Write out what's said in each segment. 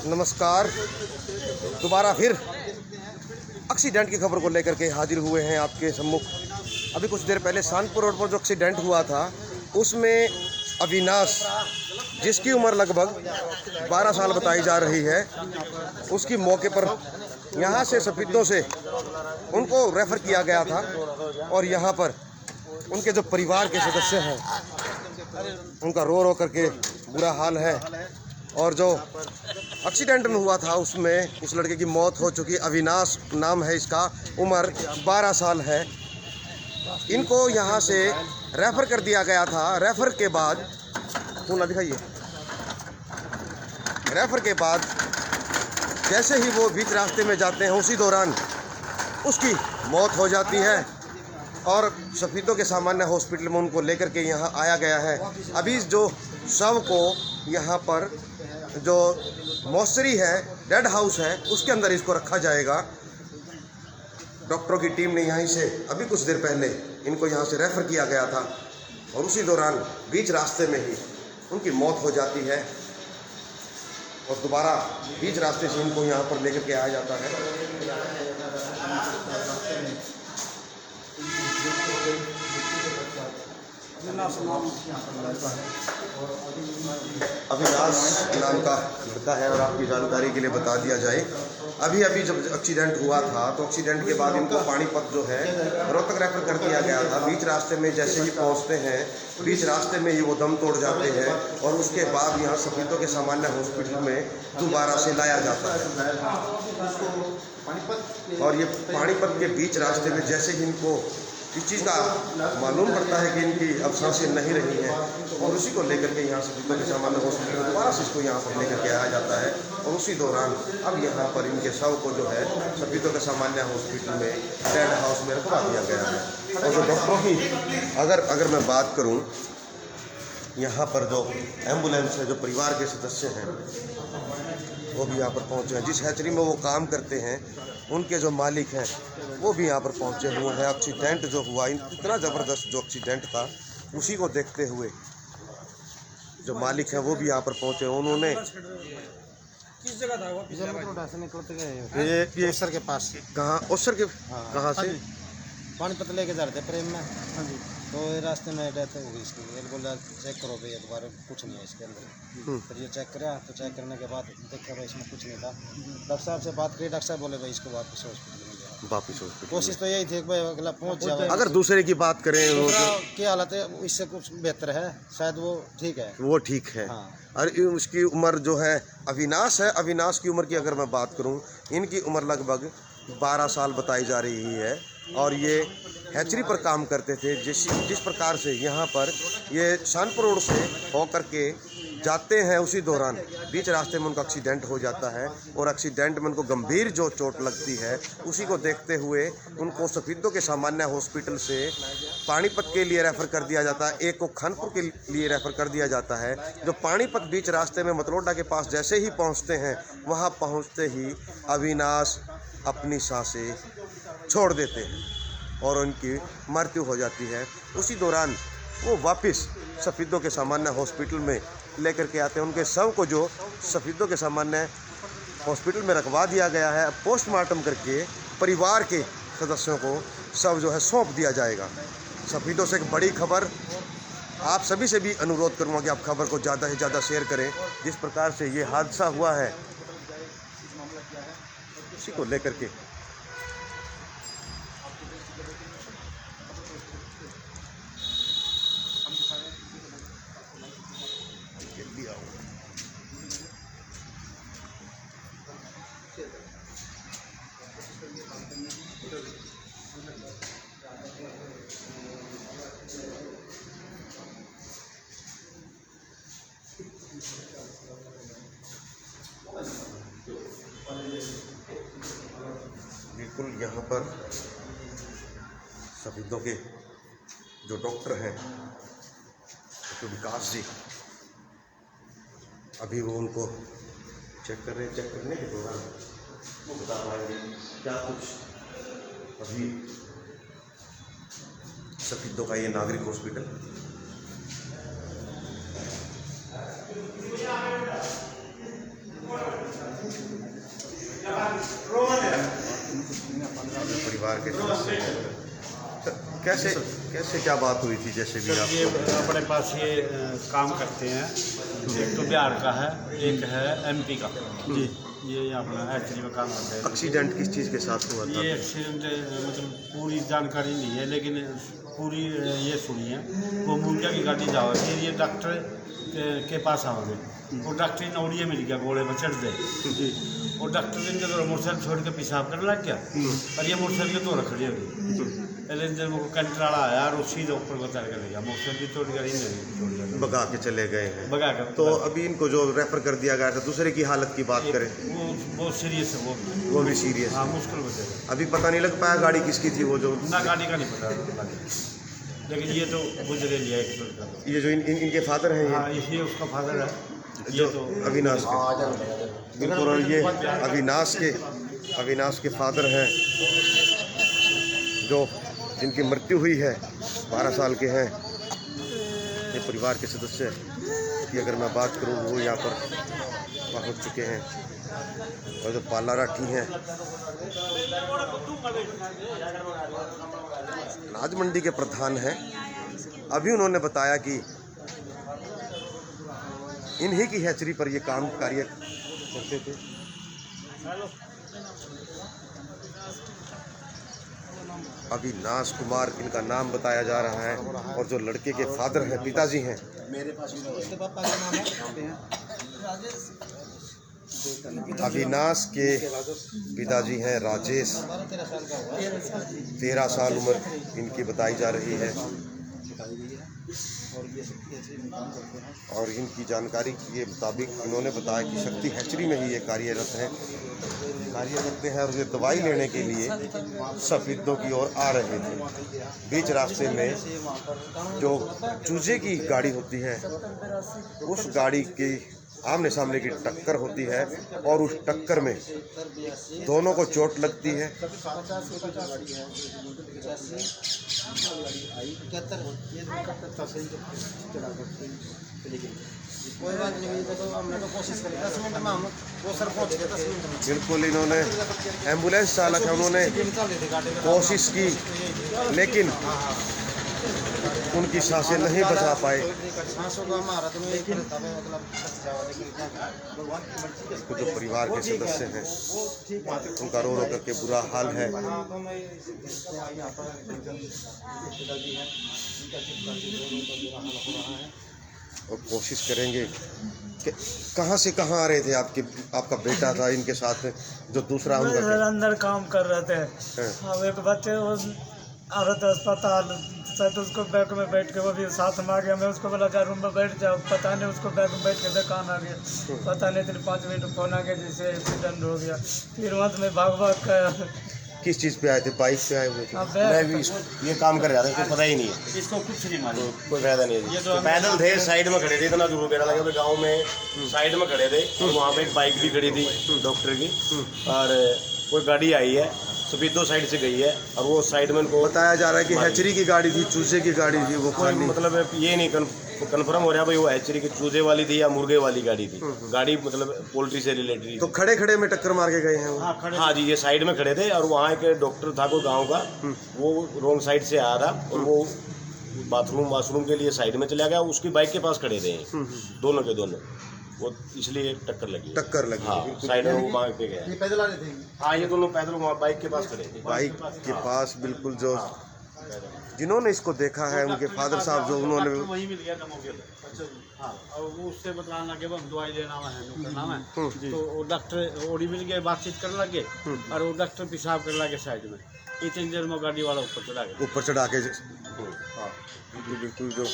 नमस्कार। दोबारा फिर एक्सीडेंट की खबर को लेकर के हाजिर हुए हैं आपके सम्मुख। अभी कुछ देर पहले शानपुर रोड पर जो एक्सीडेंट हुआ था उसमें अविनाश, जिसकी उम्र लगभग 12 साल बताई जा रही है, उसकी मौके पर यहाँ से सफीदों से उनको रेफ़र किया गया था और यहाँ पर उनके जो परिवार के सदस्य हैं उनका रो रो करके बुरा हाल है। और जो एक्सीडेंट में हुआ था उसमें उस लड़के की मौत हो चुकी। अविनाश नाम है इसका, उम्र 12 साल है। इनको यहाँ से रेफ़र कर दिया गया था। रेफ़र के बाद ना दिखाइए, रेफ़र के बाद जैसे ही वो बीच रास्ते में जाते हैं उसी दौरान उसकी मौत हो जाती है और सफीदों के सामान्य हॉस्पिटल में उनको लेकर के यहाँ आया गया है। अभी जो शव को यहाँ पर जो मोर्चरी है, डेड हाउस है, उसके अंदर इसको रखा जाएगा। डॉक्टरों की टीम ने यहीं से अभी कुछ देर पहले इनको यहाँ से रेफ़र किया गया था और उसी दौरान बीच रास्ते में ही उनकी मौत हो जाती है और दोबारा बीच रास्ते से इनको यहाँ पर लेकर के आया जाता है। अविनाश नाम का लड़का है और आपकी जानकारी के लिए बता दिया जाए, अभी जब एक्सीडेंट हुआ था तो एक्सीडेंट के बाद इनको पानीपत जो है रोहतक रेफर कर दिया गया था। बीच रास्ते में जैसे ही पहुंचते हैं, बीच रास्ते में ही वो दम तोड़ जाते हैं और उसके बाद यहाँ सफीदों के सामान्य हॉस्पिटल में दोबारा से लाया जाता है। और ये पानीपत के बीच रास्ते में जैसे ही इनको इस चीज़ का मालूम पड़ता है कि इनकी अब सांसें नहीं रही हैं और उसी को लेकर के यहाँ सफीदों के सामान्य हॉस्पिटल में दोबारा से इसको यहाँ पर लेकर के आया जाता है और उसी दौरान अब यहाँ पर इनके शव को जो है सफीदों के सामान्य हॉस्पिटल में डेड हाउस में रखवा दिया गया है। और जो डॉक्टरों की अगर मैं बात करूँ, यहाँ पर जो एम्बुलेंस है, जो परिवार के सदस्य हैं वो भी यहाँ पर पहुँचे हैं। जिस हैचरी में वो काम करते हैं उनके जो मालिक हैं वो भी यहाँ पर पहुँचे हुए हैं। एक्सीडेंट जो हुआ, इतना ज़बरदस्त जो एक्सीडेंट था, उसी को देखते हुए जो मालिक हैं वो भी यहाँ पर पहुँचे। उन्होंने किस जगह था वो? निकलते गए ये ओसर के पास। कहाँ ओसर के? कहाँ से? पानीपत लेके जा रहे थे प्रेम में। हाँ जी। तो रास्ते में डेथ हो गई इसकी। ये बोला चेक करो भाई, एक बार कुछ नहीं है इसके अंदर। फिर ये चेक करा, तो चेक करने के बाद देखा भाई इसमें कुछ नहीं था। डॉक्टर साहब से बात करी, डॉक्टर साहब बोले भाई इसको वापस हॉस्पिटल में ले। वापस हॉस्पिटल। कोशिश तो यही थी भाई अगला पहुँच जाए। अगर दूसरे की बात करें की हालत है इससे कुछ बेहतर है, शायद वो ठीक है। वो ठीक है। हाँ। और उसकी उम्र जो है अविनाश है, अविनाश की उम्र की अगर मैं बात करूं, इनकी उम्र लगभग 12 साल बताई जा रही है और ये हैचरी पर काम करते थे। जिस प्रकार से यहाँ पर ये शानपुर रोड से होकर के जाते हैं उसी दौरान बीच रास्ते में उनका एक्सीडेंट हो जाता है और एक्सीडेंट में उनको गंभीर जो चोट लगती है, उसी को देखते हुए उनको सफीदों के सामान्य हॉस्पिटल से पानीपत के लिए रेफ़र कर दिया जाता है। एक को खानपुर के लिए रेफ़र कर दिया जाता है। जो पानीपत बीच रास्ते में मतलोडा के पास जैसे ही पहुँचते हैं, वहाँ पहुँचते ही अविनाश अपनी सांसें छोड़ देते हैं और उनकी मृत्यु हो जाती है। उसी दौरान वो वापस सफीदों के सामान्य हॉस्पिटल में लेकर के आते हैं। उनके शव को जो सफीदों के सामान्य हॉस्पिटल में रखवा दिया गया है, पोस्टमार्टम करके परिवार के सदस्यों को शव जो है सौंप दिया जाएगा। सफीदों से एक बड़ी खबर, आप सभी से भी अनुरोध करूँगा कि आप खबर को ज़्यादा से ज़्यादा शेयर करें। जिस प्रकार से ये हादसा हुआ है उसी को लेकर के बिल्कुल यहाँ पर सफीदों के जो डॉक्टर हैं, तो विकास जी, अभी वो उनको चेक कर रहे हैं। चेक करने के दौरान वो बता पाएंगे क्या कुछ अभी सफीदों का ये नागरिक हॉस्पिटल परिवार के सदस्य हैं। सर, कैसे कैसे क्या बात हुई थी? जैसे भी सर, ये आप अपने पास ये काम करते हैं। एक तो बिहार का है, एक है एमपी का जी। ये अपना एक्चुअली में काम करते हैं। एक्सीडेंट किस चीज़ के साथ हुआ था? ये एक्सीडेंट मतलब पूरी जानकारी नहीं है, लेकिन पूरी ये सुनी है। वो मुर्गिया की गाड़ी जाओ, फिर ये डॉक्टर के पास आओगे, वो डॉक्टर ने उड़िए मिल गया, घोड़े पर चढ़ दे जी। और डॉक्टर ने जो मोटरसाइकिल छोड़ के पेशाब करने लग गया, और ये मोटरसाइकिल तो रख दी। पहले जब वो कंट्रोल आया और सीधे ऊपर बता कर ले गया, मोटरसाइकिल तोड़ कर ही नहीं भगा के चले गए हैं। भगा कर। तो अभी इनको जो रेफर कर दिया गया था, दूसरे की हालत की बात करें, वो बहुत सीरियस है, वो भी सीरियस हाँ है। मुश्किल हो जाएगा। अभी पता नहीं लग पाया गाड़ी किसकी थी वो जो ना गाड़ी का नहीं पता, लेकिन ये तो गुजरे लिया एक ये जो इनके फादर हैं, हाँ ये उसका फादर है, जो ये तो अविनाश के, बिल्कुल। और ये अविनाश के फादर हैं, जो जिनकी मृत्यु हुई है, 12 साल के हैं। ये परिवार के सदस्य की अगर मैं बात करूं, वो यहाँ पर पहुँच चुके हैं। और जो पाला राठी हैं, अनाज मंडी के प्रधान हैं, अभी उन्होंने बताया कि इन्हीं की हैचरी पर ये कार्य करते थे। अविनाश कुमार इनका नाम बताया जा रहा है, और जो लड़के के फादर हैं, पिताजी हैं, मेरे पास उसके पापा का नाम है राजेश। अविनाश के पिताजी हैं राजेश। 13 साल उम्र इनकी बताई जा रही है। और इनकी जानकारी के मुताबिक इन्होंने बताया कि शक्ति हैचरी में ही ये कार्यरत करते हैं, और ये दवाई लेने के लिए सफेदों की ओर आ रहे थे। बीच रास्ते में जो चूजे की गाड़ी होती है, उस गाड़ी की आमने सामने की टक्कर होती है, और उस टक्कर में दोनों को चोट लगती है। कोई बात नहीं, तो हमने तो कोशिश करी 10 मिनट में हम वो सर पहुंच गए 10 मिनट में। बिल्कुल, इन्होंने एम्बुलेंस चालक है, उन्होंने कोशिश की, लेकिन उनकी सांसें नहीं बचा पाए। सांसों का हमारा तो नहीं तो जो परिवार के सदस्य हैं, उनका रो रो करके बुरा हाल है। और कोशिश करेंगे कि कहाँ से कहाँ आ रहे थे? आपका बेटा था इनके साथ, जो दूसरा उनका अंदर काम कर रहे थे। अब एक बच्चे वो औरत अस्पताल, शायद उसको बैग में बैठ के वो भी साथ में आ गया। मैं उसको बोला जा रूम में बैठ जाओ, पता नहीं उसको बैग में बैठ के दुकान आ गया, पता नहीं 5 मिनट फोन आ गया जिससे एक्सीडेंट हो गया। फिर वहाँ से मैं भाग कर किस चीज़ पे आए थे? बाइक पे आए हुए थे? मैं भी ये काम कर रहा था, इसको पता ही नहीं है, इसको कुछ नहीं मालूम, कोई फायदा नहीं है। तो पैदल थे, साइड में खड़े थे, इतना दूर मेरा लगा। गांव में साइड में खड़े थे, और वहाँ पे एक बाइक भी खड़ी थी डॉक्टर की, और कोई गाड़ी आई है, सफेदो साइड से गई है, और वो साइड में उनको बताया जा रहा है कि हैचरी की गाड़ी थी, चूजे की गाड़ी थी। वो कोई मतलब ये नहीं कन्फर्म हो रहा भाई वो हैचरी की चूजे वाली थी या मुर्गे वाली गाड़ी थी। गाड़ी मतलब पोल्ट्री से रिलेटेड। तो खड़े खड़े में टक्कर मार के गए हैं वो। हाँ जी, ये साइड में खड़े थे, और वहाँ एक डॉक्टर था कोई गाँव का, वो रोंग साइड से आया था, और वो बाथरूम के लिए साइड में चला गया। उसकी बाइक के पास खड़े थे दोनों के दोनों, वो इसलिए टक्कर लगी। हाँ, साइड में वो मांग पे गया। ये पैदल आ रहे थे। हाँ, ये दोनों पैदल वहाँ बाइक के पास खड़े थे। बाइक के पास बिल्कुल। जो जिन्होंने इसको देखा है, उनके फादर साहब, जो उन्होंने वही मिल गया था मौके पे। हाँ, और वो उससे बतलाने लगे हम दवाई लेना है, नाम है। तो वो डॉक्टर ओडी मिल गए, बातचीत करने लगे, और वो डॉक्टर पेशाब करने लगे साइड में। इतनी देर में गाड़ी वाला ऊपर चढ़ा के बिल्कुल जो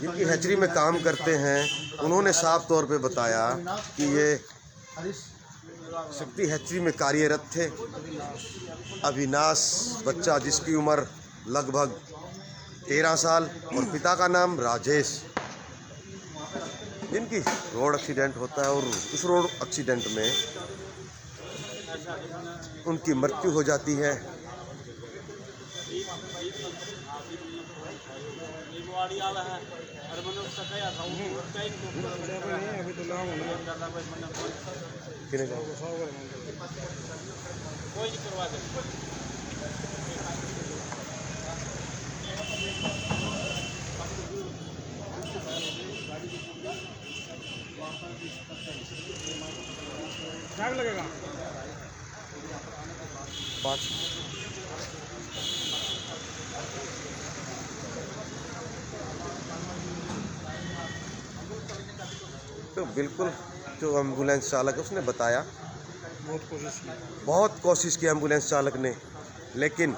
जिनकी हैचरी में काम करते हैं, उन्होंने साफ तौर पे बताया कि ये शक्ति हैचरी में कार्यरत थे। अविनाश बच्चा, जिसकी उम्र लगभग 13 साल, और पिता का नाम राजेश। इनकी रोड एक्सीडेंट होता है, और उस रोड एक्सीडेंट में उनकी मृत्यु हो जाती है। किने का? तो बिल्कुल जो एम्बुलेंस चालक है उसने बताया बहुत कोशिश की एम्बुलेंस चालक ने, लेकिन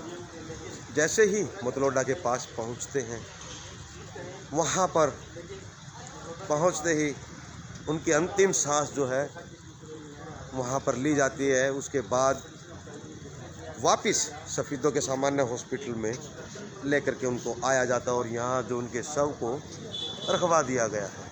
जैसे ही मतलोडा के पास पहुंचते हैं वहां पर पहुंचते ही उनकी अंतिम सांस जो है वहां पर ली जाती है। उसके बाद वापस सफीदों के सामान्य हॉस्पिटल में लेकर के उनको आया जाता है और यहाँ जो उनके शव को रखवा दिया गया है।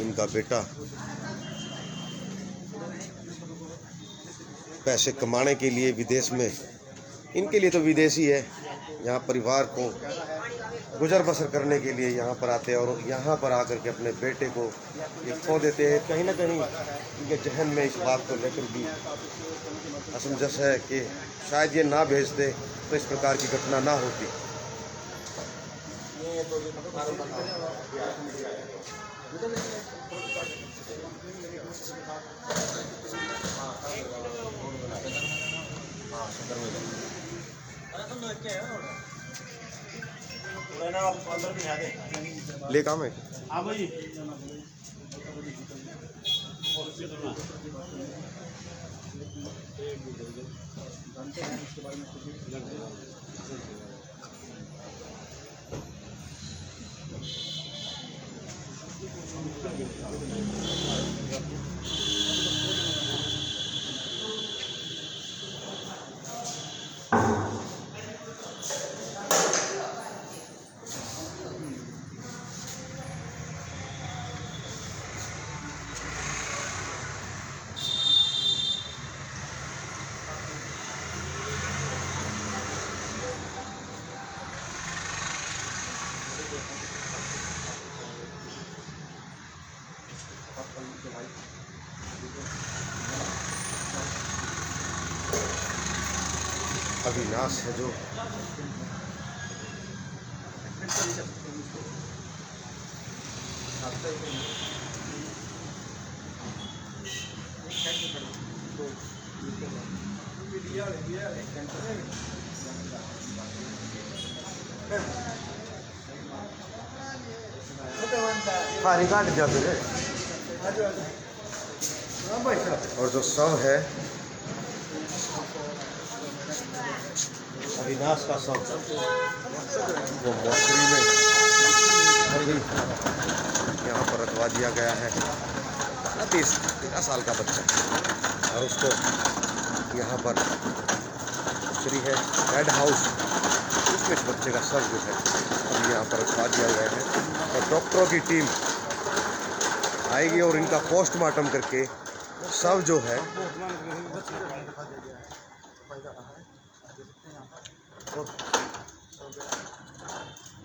इनका बेटा पैसे कमाने के लिए विदेश में, इनके लिए तो विदेश ही है, यहाँ परिवार को गुजर बसर करने के लिए यहाँ पर आते हैं और यहाँ पर आकर के अपने बेटे को ये खो देते हैं। कहीं ना कहीं इनके जहन में इस बात को लेकर भी असमंजस है कि शायद ये ना भेजते तो इस प्रकार की घटना ना होती। ले काम है अविनाश है जो रिकॉर्ड जाते हैं और जो शव है अविनाश का शव वो मोटरी में यहाँ पर रखवा दिया गया है। 13 साल का बच्चा और उसको यहाँ पर मोटरी है रेड हाउस, उसमें इस बच्चे का शव जो है अभी यहाँ पर रखवा दिया गया है और डॉक्टरों की टीम आएगी और इनका पोस्टमार्टम करके शव जो है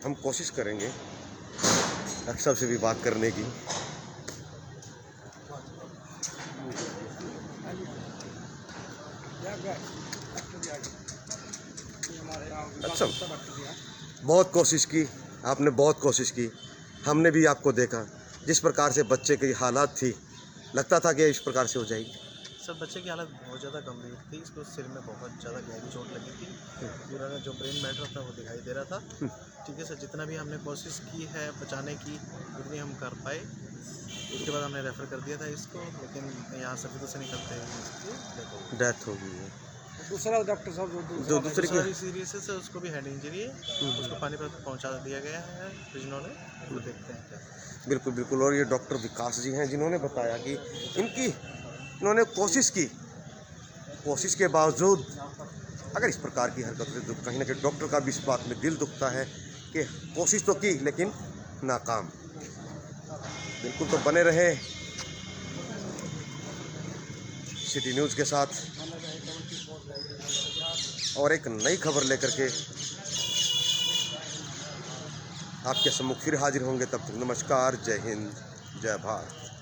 हम कोशिश करेंगे डॉक्टर साहब से भी बात करने की। अच्छा, बहुत कोशिश की आपने, बहुत कोशिश की, हमने भी आपको देखा जिस प्रकार से बच्चे की हालात थी, लगता था कि इस प्रकार से हो जाएगी। सर बच्चे की हालत बहुत ज़्यादा गंभीर थी, इसको सिर में बहुत ज़्यादा गहरी चोट लगी थी, पूरा जो ब्रेन मैटर था वो दिखाई दे रहा था। ठीक है सर, जितना भी हमने कोशिश की है बचाने की उतनी हम कर पाए। उसके बाद हमने रेफ़र कर दिया था इसको, लेकिन यहाँ सफीदों से निकलते हैं इसकी डेथ हो गई है। दूसरा डॉक्टर साहब जो दूसरे की सीरियस है सर, उसको भी हेड इंजरी है, उसको पानीपत पहुँचा दिया गया है जिन्होंने, वो देखते हैं क्या। बिल्कुल बिल्कुल। और ये डॉक्टर विकास जी हैं जिन्होंने बताया कि इन्होंने कोशिश की, कोशिश के बावजूद अगर इस प्रकार की हरकत है तो कहीं ना कहीं डॉक्टर का भी इस बात में दिल दुखता है कि कोशिश तो की लेकिन नाकाम। बिल्कुल, तो बने रहे सिटी न्यूज़ के साथ और एक नई खबर लेकर के आपके सम्मुख फिर हाजिर होंगे। तब तक नमस्कार, जय हिंद, जय भारत।